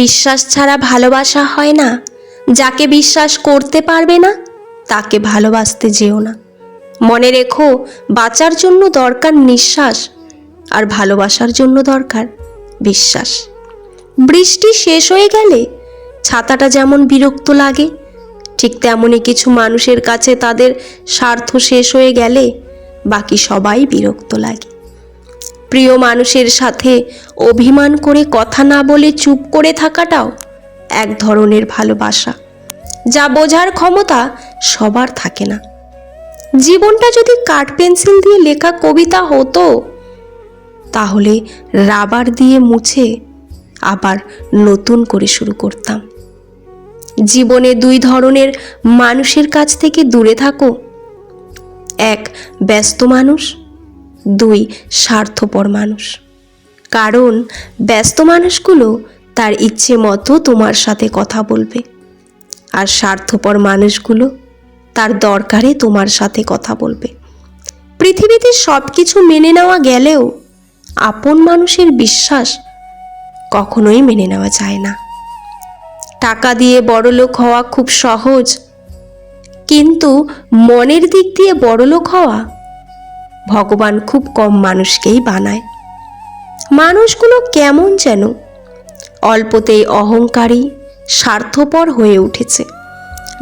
বিশ্বাস ছাড়া ভালোবাসা হয় না। যাকে বিশ্বাস করতে পারবে না তাকে ভালোবাসতে যেও না। মনে রেখো, বাঁচার জন্য দরকার নিঃশ্বাস, আর ভালোবাসার জন্য দরকার বিশ্বাস। বৃষ্টি শেষ হয়ে গেলে ছাতাটা যেমন বিরক্ত লাগে, ঠিক তেমনই কিছু মানুষের কাছে তাদের স্বার্থ শেষ হয়ে গেলে বাকি সবাই বিরক্ত লাগে। প্রিয় মানুষের সাথে অভিমান করে কথা না বলে চুপ করে থাকাটাও এক ধরনের ভালোবাসা, যা বোঝার ক্ষমতা সবার থাকে না। জীবনটা যদি কাঠ পেন্সিল দিয়ে লেখা কবিতা হতো, তাহলে রাবার দিয়ে মুছে আবার নতুন করে শুরু করতাম। জীবনে দুই ধরনের মানুষের কাছ থেকে দূরে থাকো, এক ব্যস্ত মানুষ, দুই স্বার্থপর মানুষ। কারণ ব্যস্ত মানুষগুলো তার ইচ্ছে মতো তোমার সাথে কথা বলবে, আর স্বার্থপর মানুষগুলো তার দরকারে তোমার সাথে কথা বলবে। পৃথিবীতে সব কিছু মেনে নেওয়া গেলেও আপন মানুষের বিশ্বাস কখনোই মেনে নেওয়া যায় না। টাকা দিয়ে বড়লোক হওয়া খুব সহজ, কিন্তু মনের দিক দিয়ে বড়লোক হওয়া ভগবান খুব কম মানুষকেই বানায়। মানুষগুলো কেমন যেন অল্পতেই অহংকারী, স্বার্থপর হয়ে উঠেছে।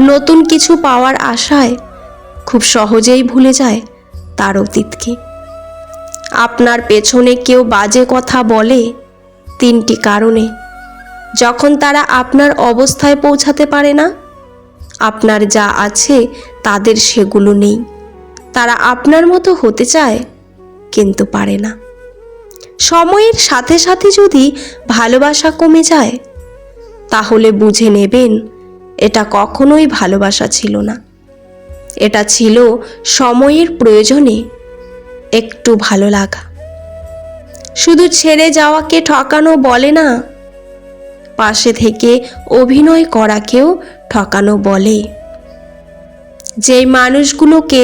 নতুন কিছু পাওয়ার আশায় খুব সহজেই ভুলে যায় তার অতীতকে। আপনার পেছনে কেউ বাজে কথা বলে তিনটি কারণে: যখন তারা আপনার অবস্থায় পৌঁছাতে পারে না, আপনার যা আছে তাদের সেগুলো নেই, তারা আপনার মতো হতে চায় কিন্তু পারে না। সময়ের সাথে সাথে যদি ভালোবাসা কমে যায়, তাহলে বুঝে নেবেন এটা কখনোই ভালোবাসা ছিল না, এটা ছিল সময়ের প্রয়োজনে একটু ভালো লাগা। শুধু ছেড়ে যাওয়াকে ঠকানো বলে না, পাশে থেকে অভিনয় করাকেও ঠকানো বলে। যেই মানুষগুলোকে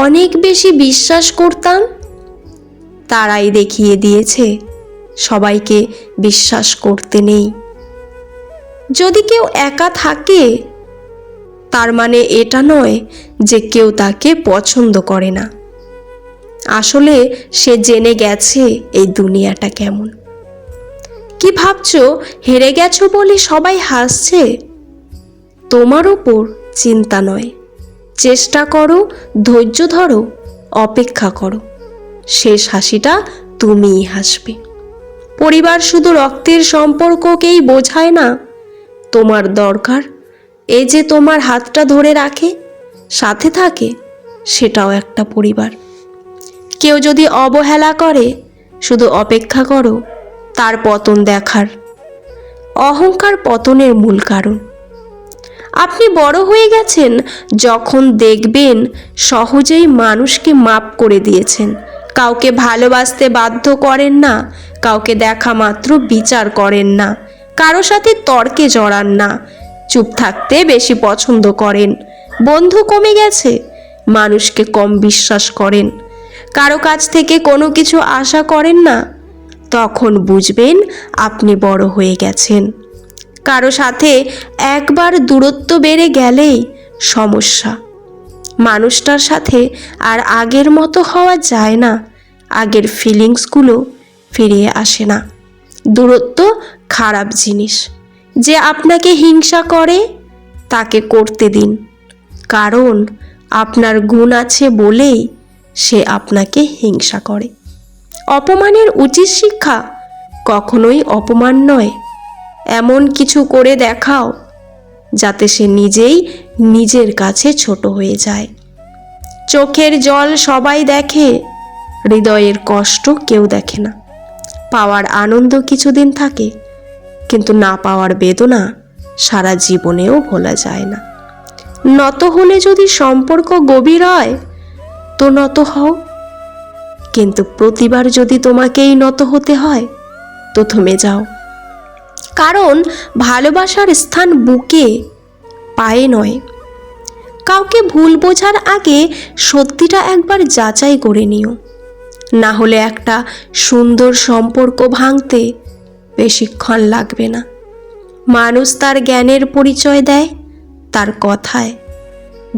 অনেক বেশি বিশ্বাস করতাম, তারাই দেখিয়ে দিয়েছে সবাইকে বিশ্বাস করতে নেই। যদি কেউ একা থাকে, তার মানে এটা নয় যে কেউ তাকে পছন্দ করে না। আসলে সে জেনে গেছে এই দুনিয়াটা কেমন। কি ভাবছো হেরে গেছো বলে সবাই হাসছে? তোমার উপর চিন্তা নয়, চেষ্টা করো, ধৈর্য ধরো, অপেক্ষা করো, শেষ হাসিটা তুমিই হাসবে। পরিবার শুধু রক্তের সম্পর্ককেই বোঝায় না, তোমার দরকার এই যে তোমার হাতটা ধরে রাখে, সাথে থাকে, সেটাও একটা পরিবার। কেউ যদি অবহেলা করে, শুধু অপেক্ষা করো তার পতন দেখার। অহংকার পতনের মূল কারণ। আপনি বড় হয়ে গেছেন যখন দেখবেন সহজেই মানুষকে মাপ করে দিয়েছেন, কাউকে ভালোবাসতে বাধ্য করেন না, কাউকে দেখা মাত্র বিচার করেন না, কারো সাথে তর্কে জড়ান না, চুপ থাকতে বেশি পছন্দ করেন। বন্ধু কমে গেছে, মানুষকে কম বিশ্বাস করেন, কারো কাছ থেকে কোনো কিছু আশা করেন না, তখন বুঝবেন আপনি বড় হয়ে গেছেন। কারো সাথে একবার দূরত্ব বেড়ে গেলেই সমস্যা। মানুষটার সাথে আর আগের মতো হওয়া যায় না, আগের ফিলিংসগুলো ফিরিয়ে আসে না। দূরত্ব খারাপ জিনিস। যে আপনাকে হিংসা করে তাকে করতে দিন, কারণ আপনার গুণ আছে বলেই সে আপনাকে হিংসা করে। অপমানের উচিত শিক্ষা কখনোই অপমান নয়, এমন কিছু করে দেখাও যাতে সে নিজেই নিজের কাছে ছোট হয়ে যায়। চোখের জল সবাই দেখে, হৃদয়ের কষ্ট কেউ দেখে না। পাওয়ার আনন্দ কিছুদিন থাকে, কিন্তু না পাওয়ার বেদনা সারা জীবনেও ভোলা যায় না। নত হলে যদি সম্পর্ক গভীর হয় তো নত হও, কিন্তু প্রতিবার যদি তোমাকেই নত হতে হয় তো থেমে যাও। কারণ ভালোবাসার স্থান বুকে, পায়ে নয়। কাউকে ভুল বোঝার আগে সত্যিটা একবার যাচাই করে নিও, না হলে একটা সুন্দর সম্পর্ক ভাঙতে বেশিক্ষণ লাগবে না। মানুষ তার জ্ঞানের পরিচয় দেয় তার কথায়,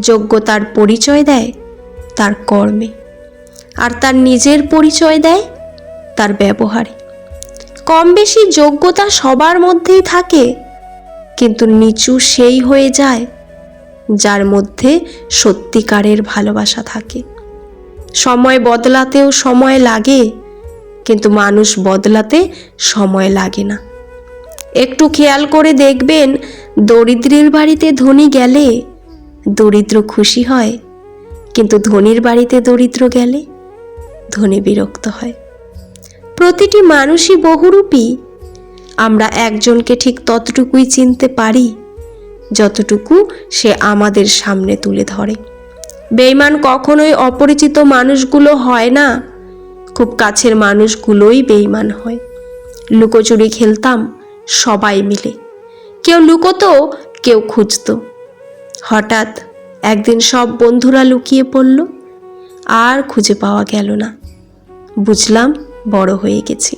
যোগ্যতার পরিচয় দেয় তার কর্মে, আর তার নিজের পরিচয় দেয় তার ব্যবহারে। কম বেশি যোগ্যতা সবার মধ্যেই থাকে, কিন্তু নিচু সেই হয়ে যায় যার মধ্যে সত্যিকারের ভালোবাসা থাকে। সময় বদলাতেও সময় লাগে, কিন্তু মানুষ বদলাতে সময় লাগে না। একটু খেয়াল করে দেখবেন, দরিদ্রের বাড়িতে ধনী গেলে দরিদ্র খুশি হয়, কিন্তু ধনীর বাড়িতে দরিদ্র গেলে ধনী বিরক্ত হয়। প্রতিটি মানুষই বহুরূপী। আমরা একজনকে ঠিক ততটুকুই চিনতে পারি যতটুকু সে আমাদের সামনে তুলে ধরে। বেঈমান কখনোই অপরিচিত মানুষগুলো হয় না, খুব কাছের মানুষগুলোই বেঈমান হয়। লুকোচুরি খেলতাম সবাই মিলে, কেউ লুকোতো, কেউ খুঁজতো। হঠাৎ একদিন সব বন্ধুরা লুকিয়ে পড়ল, আর খুঁজে পাওয়া গেল না। বুঝলাম বড় হয়ে গেছি।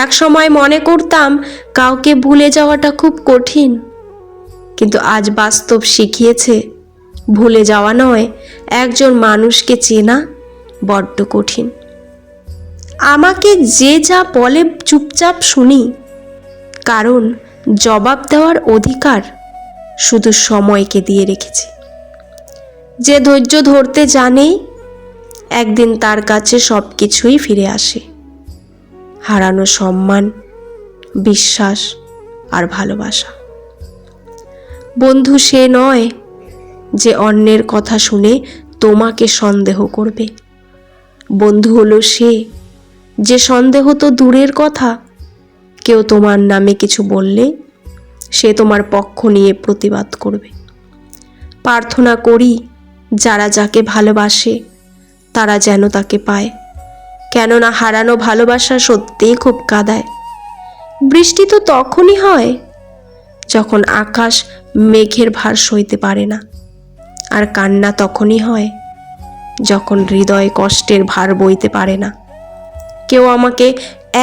এক সময় মনে করতাম কাউকে ভুলে যাওয়াটা খুব কঠিন, কিন্তু আজ বাস্তব শিখিয়েছে ভুলে যাওয়া নয়, একজন মানুষকে চেনা বড্ড কঠিন। আমাকে যে যা বলে চুপচাপ শুনি, কারণ জবাব দেওয়ার অধিকার শুধু সময়কে দিয়ে রেখেছি। যে ধৈর্য ধরতে জানে, একদিন তার কাছে সব কিছুই ফিরে আসে। হারানো সম্মান, বিশ্বাস আর ভালোবাসা। বন্ধু সে নয় যে অন্যের কথা শুনে তোমাকে সন্দেহ করবে। বন্ধু হলো সে যে সন্দেহ তো দূরের কথা, কেউ তোমার নামে কিছু বললে সে তোমার পক্ষ নিয়ে প্রতিবাদ করবে। প্রার্থনা করি যারা যাকে ভালোবাসে তারা যেন তাকে পায়, কেননা হারানো ভালোবাসা সত্যিই খুব কাঁদায়। বৃষ্টি তো তখনই হয় যখন আকাশ মেঘের ভার সইতে পারে না, আর কান্না তখনই হয় যখন হৃদয় কষ্টের ভার বইতে পারে না। কেউ আমাকে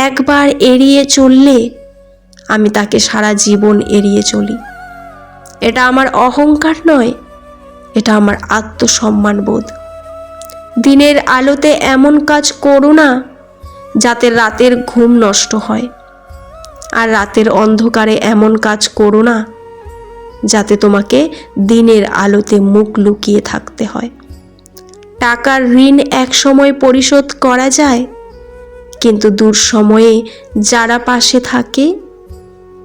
একবার এড়িয়ে চললে আমি তাকে সারা জীবন এড়িয়ে চলি। এটা আমার অহংকার নয়, এটা আমার আত্মসম্মান বোধ। দিনের আলোতে এমন কাজ করো না যাতে রাতের ঘুম নষ্ট হয়, আর রাতের অন্ধকারে এমন কাজ করো না যাতে তোমাকে দিনের আলোতে মুখ লুকিয়ে থাকতে হয়। টাকার ঋণ এক সময় পরিশোধ করা যায়, কিন্তু দূর সময়ে যারা পাশে থাকে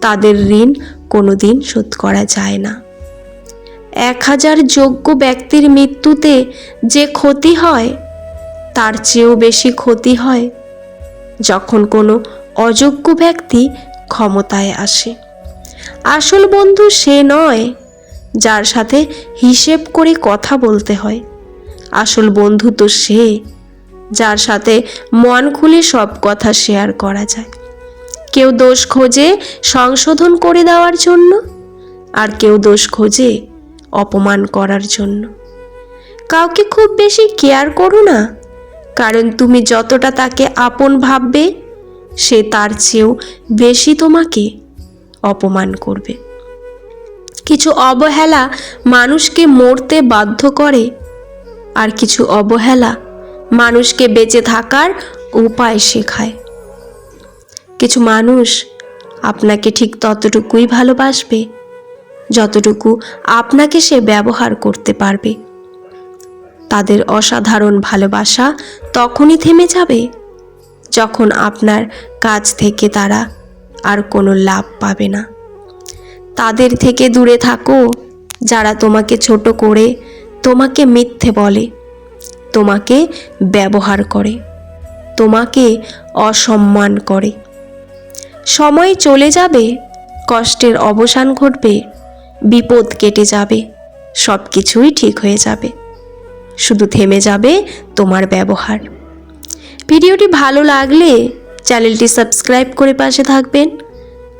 তাদের ঋণ কোনোদিন শোধ করা যায় না। 1000 যোগ্য ব্যক্তির মৃত্যুতে যে ক্ষতি হয়, তার চেয়েও বেশি ক্ষতি হয় যখন কোনো অযোগ্য ব্যক্তি ক্ষমতায় আসে। আসল বন্ধু সে নয় যার সাথে হিসেব করে কথা বলতে হয়। আসল বন্ধু তো সে যার সাথে মন খুলে সব কথা শেয়ার করা যায়। কেউ দোষ খোঁজে সংশোধন করে দেওয়ার জন্য, আর কেউ দোষ খোঁজে অপমান করার জন্য। কাউকে খুব বেশি কেয়ার করো না, কারণ তুমি যতটা তাকে আপন ভাববে সে তার চেয়েও বেশি তোমাকে অপমান করবে। কিছু অবহেলা মানুষকে মরতে বাধ্য করে, আর কিছু অবহেলা মানুষকে বেঁচে থাকার উপায় শেখায়। কিছু মানুষ আপনাকে ঠিক ততটুকুই ভালোবাসবে যতটুকু আপনাকে সে ব্যবহার করতে পারবে। তাদের অসাধারণ ভালোবাসা তখনই থেমে যাবে যখন আপনার কাছ থেকে তারা আর কোনো লাভ পাবে না। তাদের থেকে দূরে থাকো যারা তোমাকে ছোট করে, তোমাকে মিথ্যে বলে, তোমাকে ব্যবহার করে, তোমাকে অসম্মান করে। সময় চলে যাবে, কষ্টের অবসান ঘটবে, বিপদ কেটে যাবে, সব কিছুই ঠিক হয়ে যাবে, শুধু থেমে যাবে তোমার ব্যবহার। ভিডিওটি ভালো লাগলে চ্যানেলটি সাবস্ক্রাইব করে পাশে থাকবেন।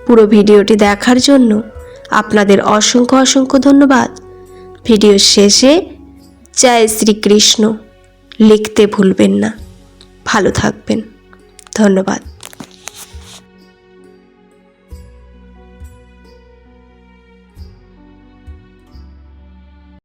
পুরো ভিডিওটি দেখার জন্য আপনাদের অসংখ্য অসংখ্য ধন্যবাদ। ভিডিওর শেষে জয় শ্রীকৃষ্ণ লিখতে ভুলবেন না। ভালো থাকবেন। ধন্যবাদ।